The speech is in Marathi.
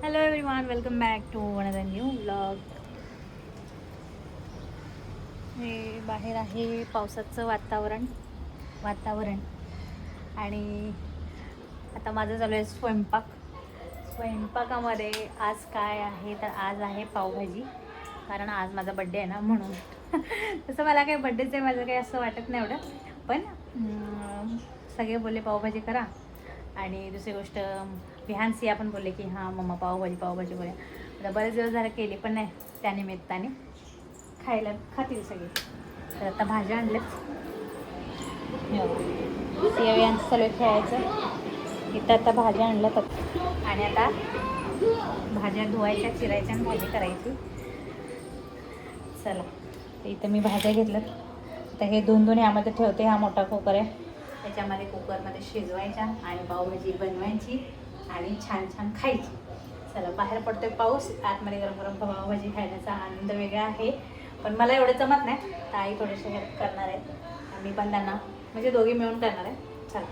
Hello everyone, welcome back to another new vlog. हे बाहेर आहे पावसाचं वातावरण आणि आता माझं चालू आहे स्वयंपाकामध्ये आज काय आहे तर आज आहे पावभाजी. कारण आज माझा बड्डे आहे ना, म्हणून तसं मला काही बड्डेचं आहे माझं काही असं वाटत नाही एवढं, पण सगळे बोलले पावभाजी करा. आणि दुसरी गोष्ट विहानसी आपण बोलले की हां मम्मा पावभाजी बोलूया. आता बरेच दिवस झालं केली पण नाही, त्यानिमित्ताने खातील सगळे. तर आता भाज्या आणल्यात, यांचं चालू खेळायचं. इथं आता भाज्या आणल्यात आणि आता भाज्या धुवायच्या, चिरायच्या आणि भाजी करायची. चला, इथं मी भाज्या घेतल्यात. आता हे दोन यामध्ये ठेवते. हा मोठा कुकर आहे, त्याच्यामध्ये कुकरमध्ये शिजवायच्या आणि पावभाजी बनवायची आणि छान छान खायची. चला, बाहेर पडतोय पाऊस, आतमध्ये गरम गरम पावभाजी खाण्याचा आनंद वेगळा आहे. पण मला एवढं जमत नाही, तर आई थोडेसे हेल्प करणार आहे. मी पण त्यांना म्हणजे दोघी मिळून करणार आहे. चला.